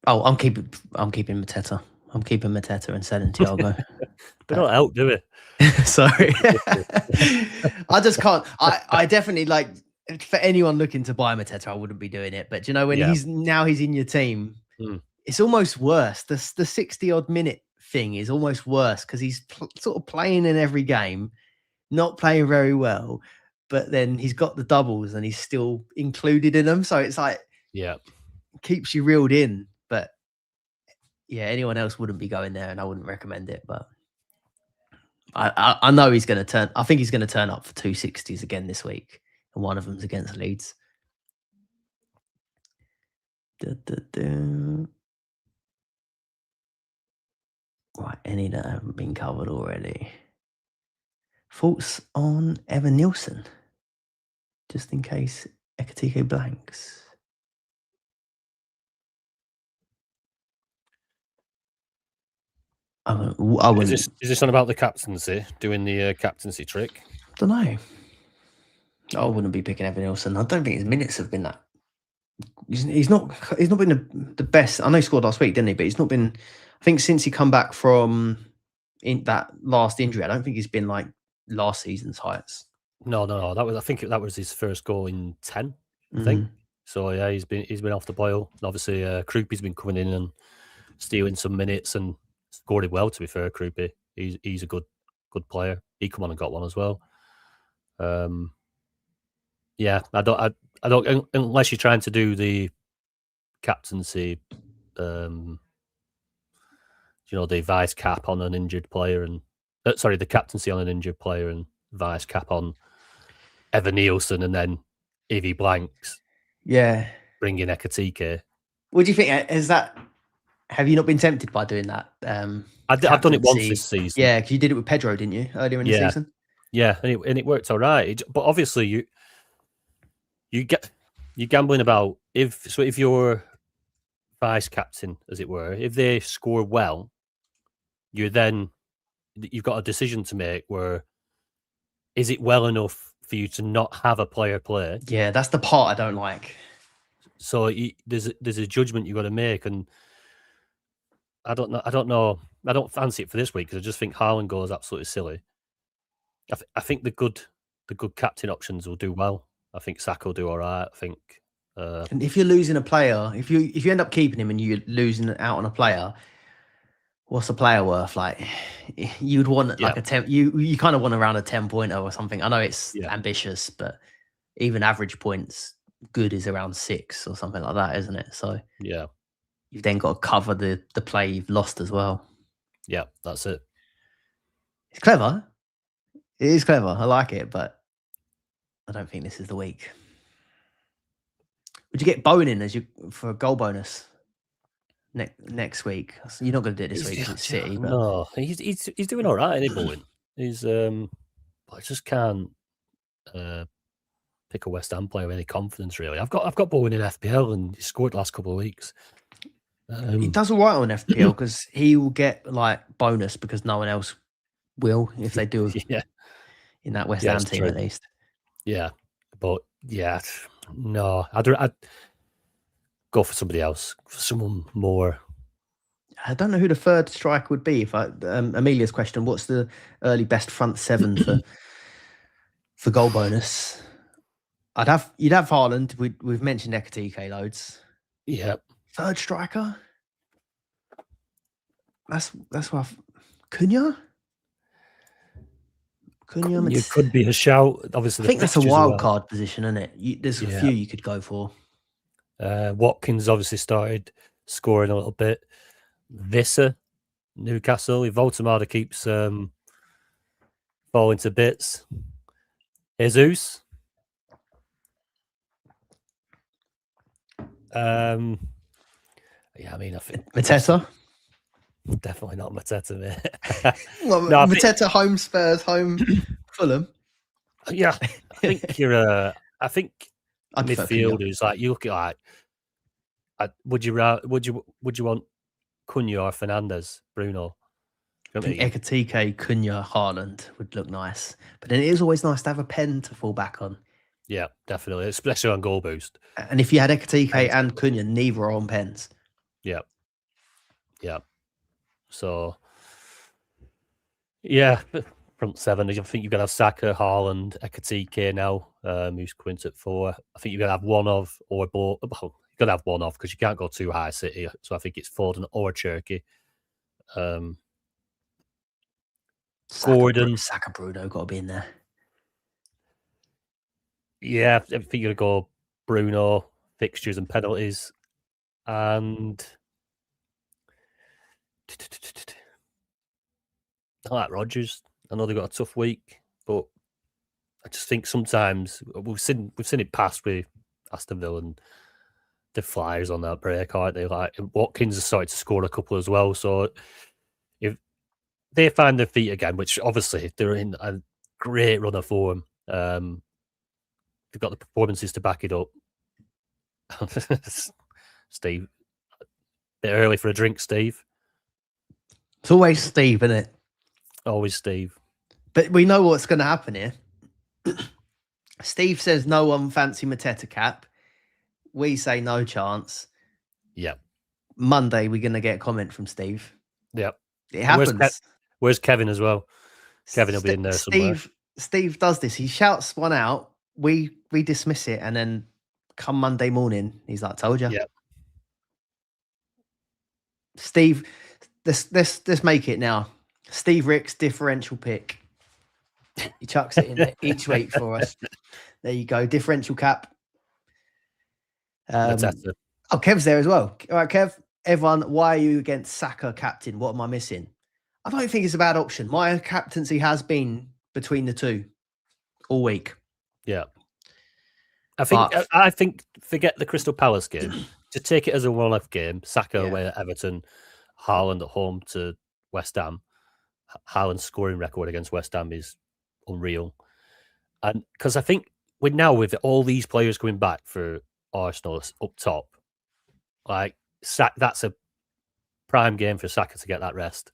Oh, I'm keeping Mateta. I'm keeping Mateta and selling Thiago. We don't help, do we? Sorry. I just can't. I definitely, like, for anyone looking to buy Mateta, I wouldn't be doing it. But you know, when he's in your team, it's almost worse. The 60-odd minute thing is almost worse because he's sort of playing in every game, not playing very well, but then he's got the doubles and he's still included in them. So it's like, keeps you reeled in. But yeah, anyone else wouldn't be going there, and I wouldn't recommend it. But I know he's going to turn. I think he's going to turn up for 260s again this week, and one of them's against Leeds. Right, any that haven't been covered already. Thoughts on Evan Nielsen, just in case Ekitike blanks. Is this on about the captaincy, doing the captaincy trick? Don't know. I wouldn't be picking Evan Nielsen. I don't think his minutes have been that. He's not been the best. I know he scored last week, didn't he? But he's not been. I think since he come back from that last injury, I don't think he's been like last season's heights. No. I think that was his first goal in 10. I think. So yeah, he's been off the boil. And obviously, Krupi's been coming in and stealing some minutes and scored it well. To be fair, Krupi, he's a good player. He come on and got one as well. Yeah, I don't unless you're trying to do the captaincy, the vice cap on an injured player and the captaincy on an injured player and vice cap on Evan Nielsen, and then if he blanks, bring in Ekitike. What do you think? Have you not been tempted by doing that? I've done it once this season. Yeah, because you did it with Pedro, didn't you, earlier in the season? Yeah, and it worked all right. But obviously, you're gambling about if you're vice captain, as it were, if they score well, you've got a decision to make where is it well enough for you to not have a player play? Yeah, that's the part I don't like. So there's a judgment you've got to make, and I don't know. I don't fancy it for this week because I just think Haaland goes absolutely silly. I think the good captain options will do well. I think Saka will do all right. I think. And if you're losing a player, if you end up keeping him and you're losing out on a player, what's a player worth? Like, you'd want like a 10. You kind of want around a 10-pointer or something. I know it's ambitious, but even average points, good is around 6 or something like that, isn't it? So yeah, you've then got to cover the play you've lost as well. Yeah, that's it. It's clever. It is clever. I like it, but I don't think this is the week. Would you get Bowen in for a goal bonus next week? So you're not going to do it this week because it's City. But... No, he's doing all right, isn't he, Bowen? He's I just can't pick a West Ham player with any confidence really. I've got Bowen in FPL and he scored the last couple of weeks. He does all right on FPL because he will get like bonus because no one else will if they do. In that West Ham team, at least. Yeah, but no, I'd go for somebody else, for someone more. I don't know who the third striker would be. If Amelia's question, what's the early best front seven for goal bonus? You'd have Haaland. We've mentioned Ekatike loads. Yeah. Third striker. That's what Cunha. You could be a shout. Obviously, I think that's a wild card position, isn't it? There's a few you could go for. Watkins obviously started scoring a little bit. Visser, Newcastle. If Voltemada keeps falling to bits. Jesus. I mean, I think Mateta. Definitely not Mateta, mate. Well, no, Mateta, home Spurs, home Fulham. Yeah, I think I think midfield is like you look at would you want Cunha or Fernandes, Bruno? I think Ekatike, Cunha, Haaland would look nice, but then it is always nice to have a pen to fall back on. Yeah, definitely, especially on goal boost. And if you had Ekatike and Cunha, neither are on pens. Yeah. So, front seven. I think you're going to have Saka, Haaland, Ekatike now, who's Quint at 4. I think you're going to have one of or both. Well, you're going to have one of because you can't go too high City. So I think it's Foden or Cherky. Gordon. Saka Bruno got to be in there. Yeah, I think you're going to go Bruno, fixtures and penalties. And I like Rodgers. I know they've got a tough week, but I just think sometimes we've seen it pass with Aston Villa and the Flyers on that break, aren't they? Like Watkins has started to score a couple as well. So if they find their feet again, which obviously they're in a great run of form, they've got the performances to back it up. Steve, a bit early for a drink, Steve. It's always Steve, isn't it? Always Steve. But we know what's going to happen here. Steve says no one fancy Mateta cap. We say no chance. Yep. Monday, we're going to get a comment from Steve. Yep. It happens. Where's Kevin as well? Kevin will be in there somewhere. Steve does this. He shouts one out. We dismiss it. And then come Monday morning, he's like, told you. Yep. Steve, let's make it now. Steve Rick's differential pick. He chucks it in there each week for us. There you go. Differential cap. Kev's there as well. All right, Kev. Everyone, why are you against Saka captain? What am I missing? I don't think it's a bad option. My captaincy has been between the two all week. Yeah. I think forget the Crystal Palace game. Just take it as a one-off game. Saka away at Everton, Haaland at home to West Ham. Haaland's scoring record against West Ham is unreal. And because I think with all these players coming back for Arsenal up top, like that's a prime game for Saka to get that rest.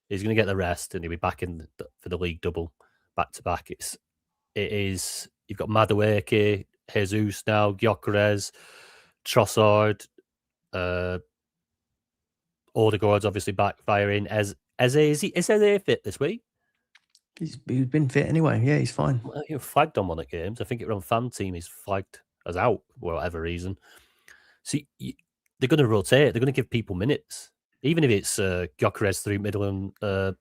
He's going to get the rest, and he'll be back for the league double, back to back. It is. You've got Madueke, Jesus now, Gyökeres, Trossard, Odegaard's obviously back firing. Eze, is Eze fit this week? He's been fit anyway. Yeah, he's fine. Well, he was flagged on one of the games. I think it on fan team. He's flagged as out for whatever reason. See, they're going to rotate. They're going to give people minutes, even if it's Gyökeres through middle and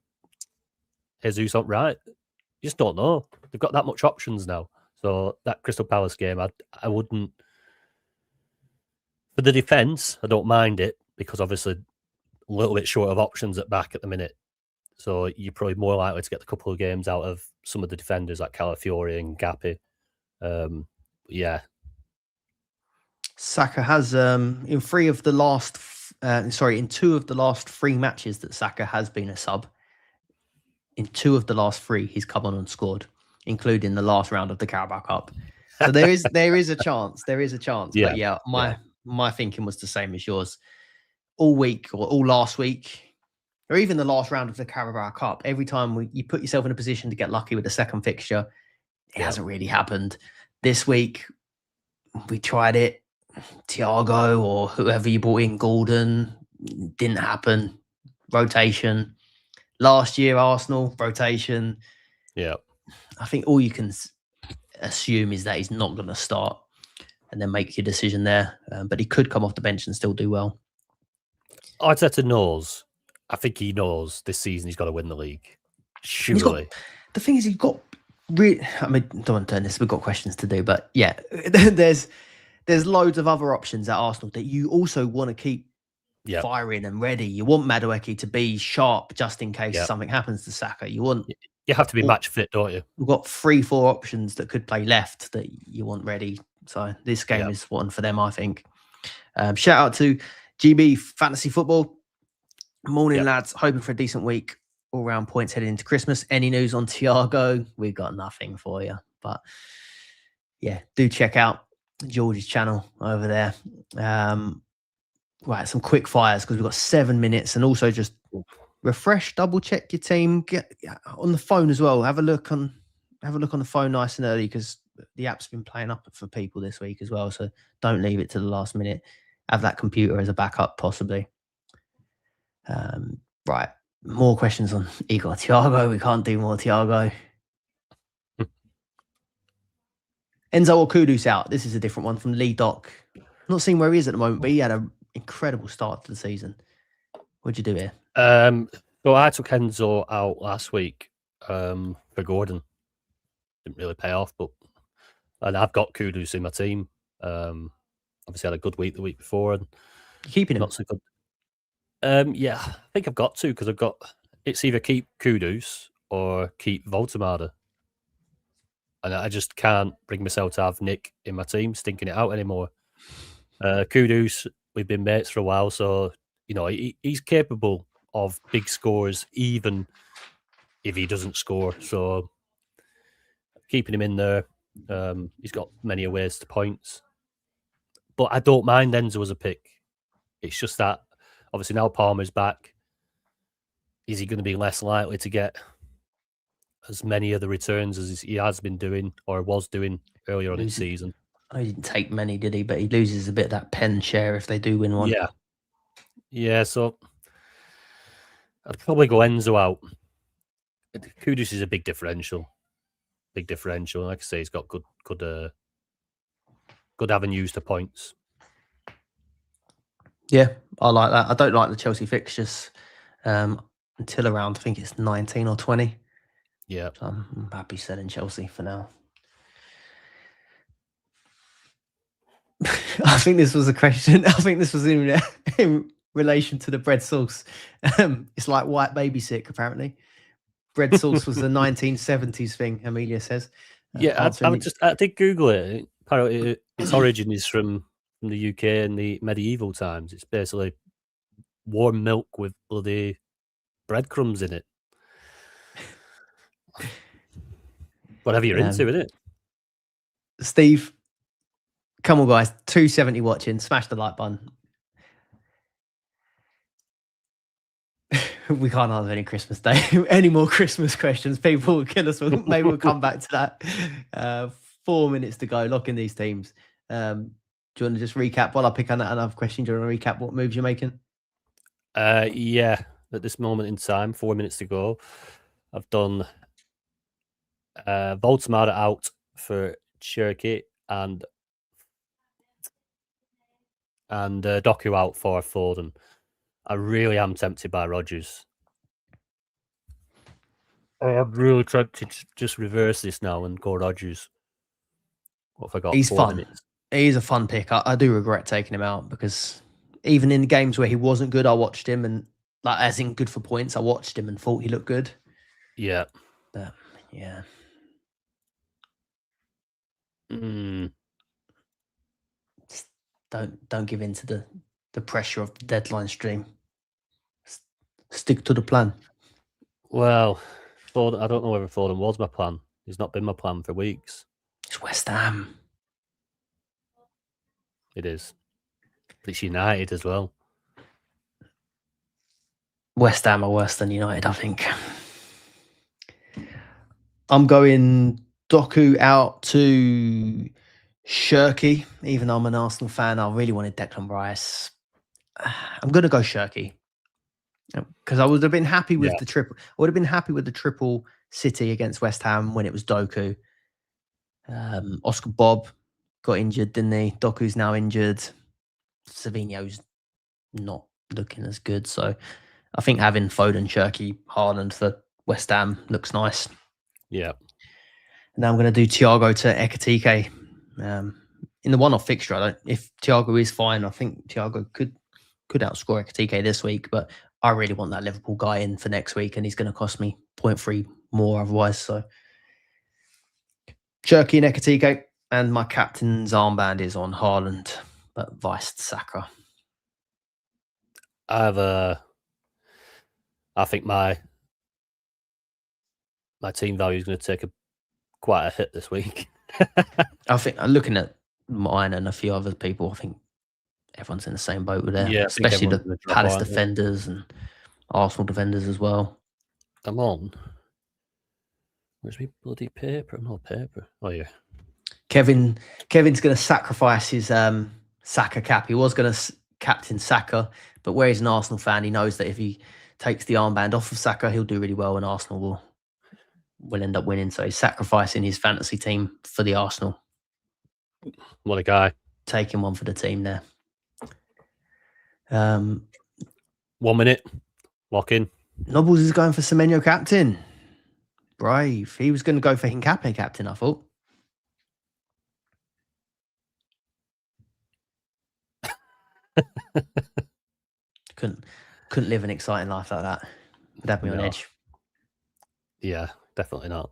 Jesus up right. You just don't know. They've got that much options now. So that Crystal Palace game, I wouldn't. For the defence, I don't mind it because obviously a little bit short of options at back at the minute. So you're probably more likely to get a couple of games out of some of the defenders like Calafiori and Gappy. Yeah. Saka has in two of the last 3 matches that Saka has been a sub. In 2 of the last 3, he's come on and scored, including the last round of the Carabao Cup. So there is a chance. There is a chance. Yeah. But yeah, my thinking was the same as yours. All week or all last week, or even the last round of the Carabao Cup, every time you put yourself in a position to get lucky with the second fixture, it hasn't really happened. This week, we tried it. Thiago or whoever you brought in, Gordon, didn't happen. Rotation. Last year, Arsenal, rotation. Yeah. I think all you can assume is that he's not going to start and then make your decision there. But he could come off the bench and still do well. Arteta knows. I think he knows this season he's got to win the league. Surely. The thing is, he's got really. I mean, don't want to turn this. We've got questions to do, but yeah, there's loads of other options at Arsenal that you also want to keep firing and ready. You want Madueke to be sharp just in case something happens to Saka. You have to be match fit, don't you? We've got 3-4 options that could play left that you want ready. So this game is one for them, I think. Shout out to GB Fantasy Football. Morning, lads. Hoping for a decent week. All round points heading into Christmas. Any news on Thiago? We've got nothing for you. But yeah, do check out George's channel over there. Right, some quick fires because we've got 7 minutes, and also just refresh, double check your team. Get on the phone as well. Have a look on the phone nice and early because the app's been playing up for people this week as well. So don't leave it to the last minute. Have that computer as a backup, possibly. Right, more questions on Igor Thiago. We can't do more Thiago. Enzo or Kudus out. This is a different one from Lee Doc. Not seeing where he is at the moment, but he had an incredible start to the season. What'd you do here? So I took Enzo out last week for Gordon. Didn't really pay off, and I've got Kudus in my team. Obviously had a good week the week before, and you're keeping him. Not so good. Yeah, I think I've got to because it's either keep Kudus or keep Voltemada. And I just can't bring myself to have Nick in my team, stinking it out anymore. Kudus, we've been mates for a while, so he's capable of big scores, even if he doesn't score. So keeping him in there, he's got many ways to points. But I don't mind Enzo as a pick. It's just that obviously now Palmer's back. Is he going to be less likely to get as many of the returns as he has been doing or was doing earlier on in the season? He didn't take many, did he? But he loses a bit of that pen share if they do win one. Yeah, so I'd probably go Enzo out. Kudus is a big differential. Like I say, he's got good avenues to points. Yeah, I like that. I don't like the Chelsea fixtures until around, I think it's 19 or 20. Yeah. So I'm happy selling Chelsea for now. I think this was a question. I think this was in relation to the bread sauce. It's like white baby sick, apparently. Bread sauce was the 1970s thing, Amelia says. I did Google it. Apparently, its origin is from the UK in the medieval times. It's basically warm milk with bloody breadcrumbs in it. Whatever you're into, isn't it? Steve, come on, guys. 270 watching. Smash the like button. We can't answer any Christmas Day, any more Christmas questions. People will kill us. Maybe we'll come back to that. 4 minutes to go. Lock in these teams. Do you want to just recap while I pick on another question? Do you want to recap what moves you're making? Yeah. At this moment in time, 4 minutes to go. I've done Voltamada out for Cherokee and Doku out for Foden. I really am tempted by Rodgers. I am really tempted to just reverse this now and go Rodgers. What have I got? He's 4 fun. minutes. He's a fun pick. I do regret taking him out because even in the games where he wasn't good, I watched him and, like, as in good for points, I watched him and thought he looked good. Yeah. But yeah. Just don't give in to the pressure of the deadline stream. Stick to the plan. Well, Foden, I don't know whether Foden was my plan. He's not been my plan for weeks. It's West Ham. It is. But it's United as well. West Ham are worse than United, I think. I'm going Doku out to Shirky. Even though I'm an Arsenal fan, I really wanted Declan Rice. I'm going to go Shirky because I would have been happy with the triple. I would have been happy with the triple City against West Ham when it was Doku. Oscar Bob got injured, didn't he? Doku's now injured. Savinho's not looking as good. So I think having Foden, Shirky, Haaland for West Ham looks nice. Yeah. And now I'm going to do Thiago to Ekatike. In the one-off fixture, if Thiago is fine, I think Thiago could outscore Ekatike this week, but I really want that Liverpool guy in for next week, and he's going to cost me 0.3 more otherwise. So Cherky and Ekatike, and my captain's armband is on Haaland, but vice Saka. I think my team value is going to take quite a hit this week. I think looking at mine and a few other people, I think everyone's in the same boat with them, especially the Palace defenders and Arsenal defenders as well. I'm on. Where's my bloody paper? I'm not paper. Oh yeah. Kevin's going to sacrifice his Saka cap. He was going to captain Saka, but where he's an Arsenal fan, he knows that if he takes the armband off of Saka, he'll do really well, and Arsenal will end up winning. So he's sacrificing his fantasy team for the Arsenal. What a guy. Taking one for the team there. 1 minute. Lock in. Nobbles is going for Semenyo captain. Brave. He was going to go for Hincape captain, I thought. Couldn't live an exciting life like that. Would have me on edge. Yeah, definitely not.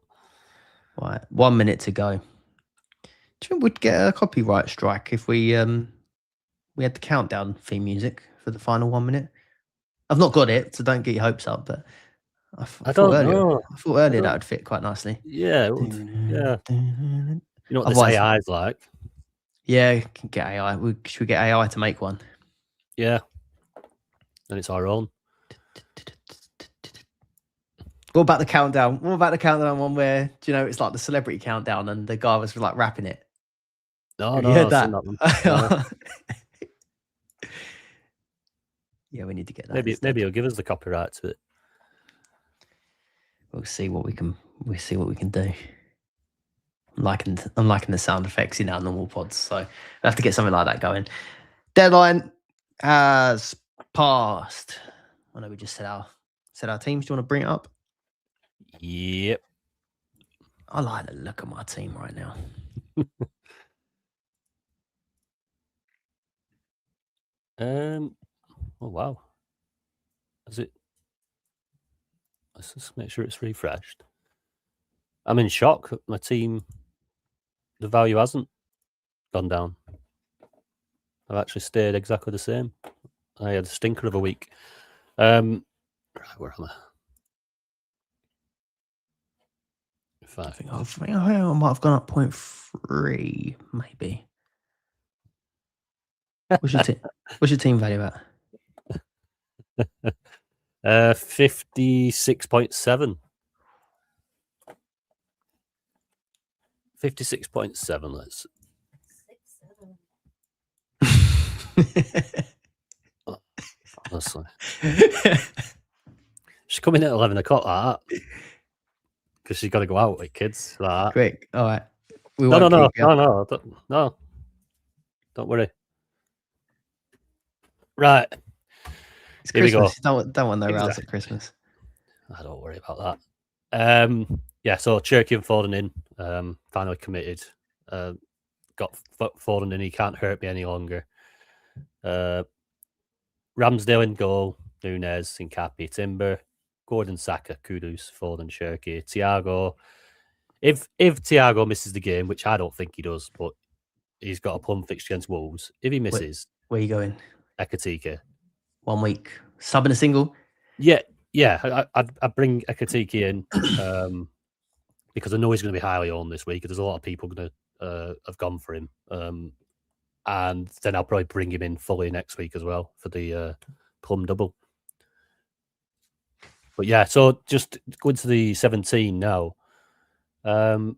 Right, 1 minute to go. Do you think we'd get a copyright strike if we had the countdown theme music for the final 1 minute? I've not got it, so don't get your hopes up. But I thought earlier that would fit quite nicely. Yeah, it would. Yeah. You know what this AI is like? Yeah, you can get AI. Should we get AI to make one? Yeah. And it's our own. What about the countdown? What about the countdown one where, do you know, it's like the celebrity countdown and the guy was like rapping it? No, you heard that? Yeah, we need to get that. Maybe he'll give us the copyright to it. We'll see what we can do. I'm liking the sound effects in our normal pods, so we'll have to get something like that going. Deadline has passed. I know we just said our teams. Do you want to bring it up? Yep. I like the look of my team right now. Oh wow. Is it? Let's just make sure it's refreshed. I'm in shock. My team, the value hasn't gone down. I've actually stayed exactly the same. I had a stinker of a week. Right, where am I? I think I might have gone up 0.3, maybe. What's your team value at? 56.7. 56.7. Let's. Honestly, she's coming at 11 o'clock like that because she's got to go out with kids like that. Quick, all right. We No, won't no, keep you. no. Don't worry. Right. It's Here we go. Christmas. Don't want no rows Exactly. at Christmas. I don't worry about that. Yeah, so Cherky and Foden in. Finally committed. Got Foden in. He can't hurt me any longer. Ramsdale in goal. Nunez, Incapi, Timber, Gordon, Saka, Kudus, Foden, Cherky, Thiago. If Thiago misses the game, which I don't think he does, but he's got a plum fixture against Wolves. If he misses, where are you going? Ekatike. 1 week. Sub and a single? Yeah. I'd bring Ekatike in because I know he's going to be highly owned this week. There's a lot of people going to have gone for him. And then I'll probably bring him in fully next week as well for the plum double. But yeah, so just going to the 17 now. You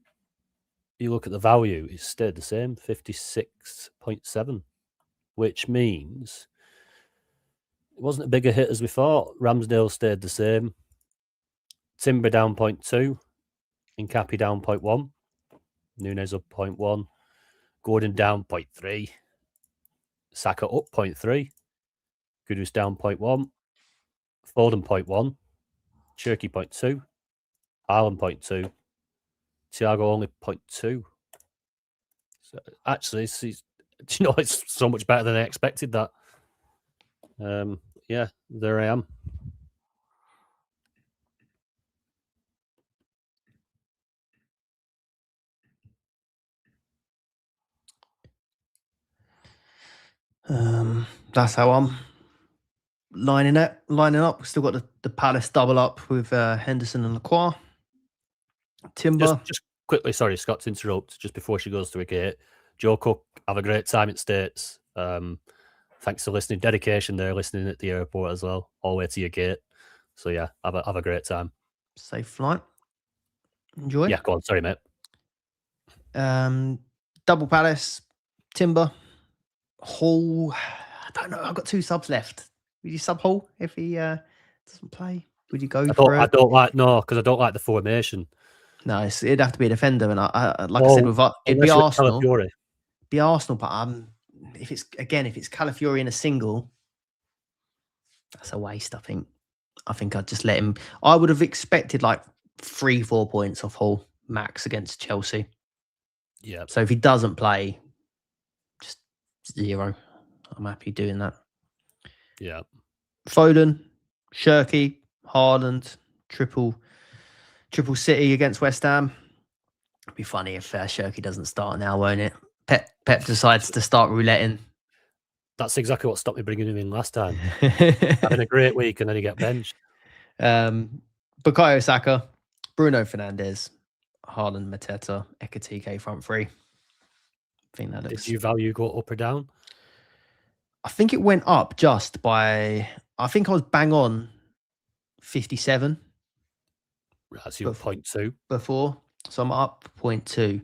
look at the value, it's stayed the same, 56.7, which means it wasn't a bigger hit as we thought. Ramsdale stayed the same. Timber down 0.2. Incapi down 0.1. Nunez up 0.1. Gordon down 0.3. Saka up 0.3. Kudus down 0.1. Foden 0.1. Cherky 0.2. Haaland 0.2. Thiago only 0.2. So actually, it's so much better than I expected that. Yeah, there I am. That's how I'm lining up. Still got the Palace double up with Henderson and Lacroix. Timber. Just quickly, sorry, Scott, to interrupt. Just before she goes to a gate, Joe Cook, have a great time in States. Thanks for listening. Dedication there, listening at the airport as well, all the way to your gate. So yeah, have a great time. Safe flight. Enjoy. Yeah, go on. Sorry, mate. Double Palace, Timber, Hall. I don't know. I've got 2 subs left. Would you sub Hall if he doesn't play? Would you go for it? I don't like because I don't like the formation. No, it'd have to be a defender, and I like I said, it'd be Arsenal. Be Arsenal, but if it's Calafiori in a single, that's a waste. I think I'd just let him. I would have expected like 3-4 points off Hall max against Chelsea. Yeah. So if he doesn't play, just 0. I'm happy doing that. Yeah. Foden, Cherky, Haaland, triple City against West Ham. It'd be funny if Cherky doesn't start now, won't it? Pep decides to start rouletting. That's exactly what stopped me bringing him in last time. Having a great week and then he get benched. Bukayo Saka, Bruno Fernandes, Haaland, Mateta, Ekatike front 3. I think that looks. Did your value go up or down? I think it went up just by. I think I was bang on 57. That's your 0.2 before, so I'm up 0.2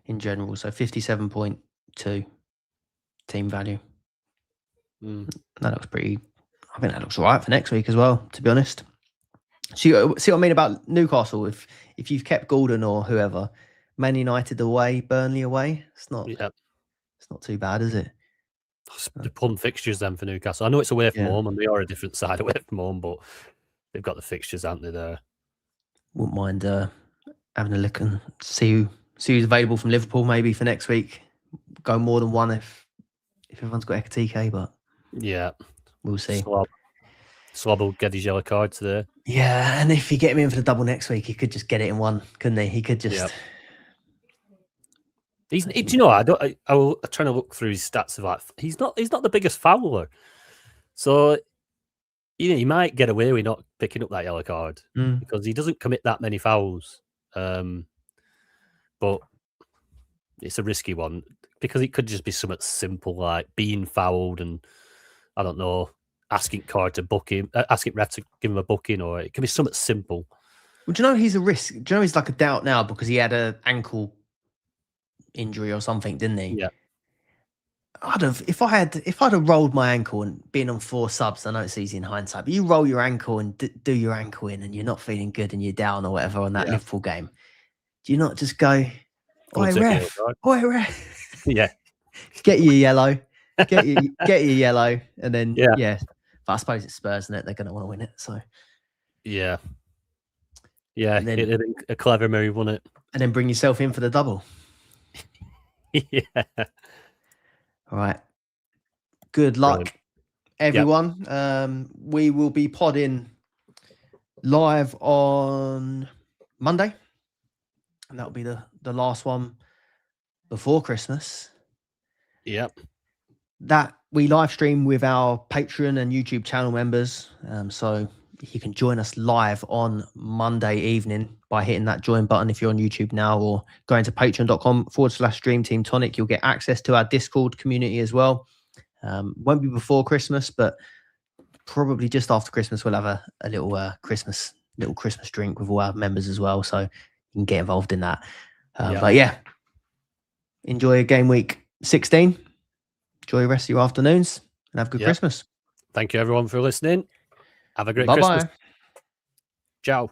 in general. So 57.2 team value. That looks pretty. I think that looks all right for next week as well. To be honest, see what I mean about Newcastle. If you've kept Gordon or whoever, Man United away, Burnley away, it's not. Yep. It's not too bad, is it? The plum fixtures then for Newcastle. I know it's away from home and they are a different side away from home, but they've got the fixtures, aren't they? There. Wouldn't mind having a look and see who's available from Liverpool maybe for next week. Go more than one if everyone's got Ekatike, but yeah, we'll see. Slob will get his yellow card today. Yeah, and if you get him in for the double next week, he could just get it in one, couldn't he? He could just. Yep. Do you know? I will trying to look through his stats of like he's not the biggest fouler, so he might get away with not picking up that yellow card because he doesn't commit that many fouls. But it's a risky one because it could just be something simple like being fouled and I don't know, asking Card to book him, asking ref to give him a booking, or it can be something simple. Well, do you know he's a risk? Do you know he's like a doubt now because he had an ankle injury or something, didn't he? Yeah. If I'd have rolled my ankle and been on 4 subs, I know it's easy in hindsight, but you roll your ankle and do your ankle in and you're not feeling good and you're down or whatever on that Liverpool game, do you not just go, oi ref, oi ref? Yeah. Get your yellow, get your yellow, and then yeah. But I suppose it's Spurs, isn't it? They're going to want to win it, so yeah. Then, it a clever move, wasn't it? And then bring yourself in for the double. Yeah. All right. Good luck, everyone. We will be podding live on Monday, and that'll be the last one before Christmas. Yep. That we live stream with our Patreon and YouTube channel members. So you can join us live on Monday evening by hitting that join button if you're on YouTube now, or going to patreon.com/StreamTeamTonic. You'll get access to our Discord community as well. Won't be before Christmas, but probably just after Christmas we'll have a little Christmas drink with all our members as well, so you can get involved in that. But yeah, enjoy game week 16. Enjoy the rest of your afternoons and have a good Christmas. Thank you everyone for listening. Have a great Christmas. Ciao.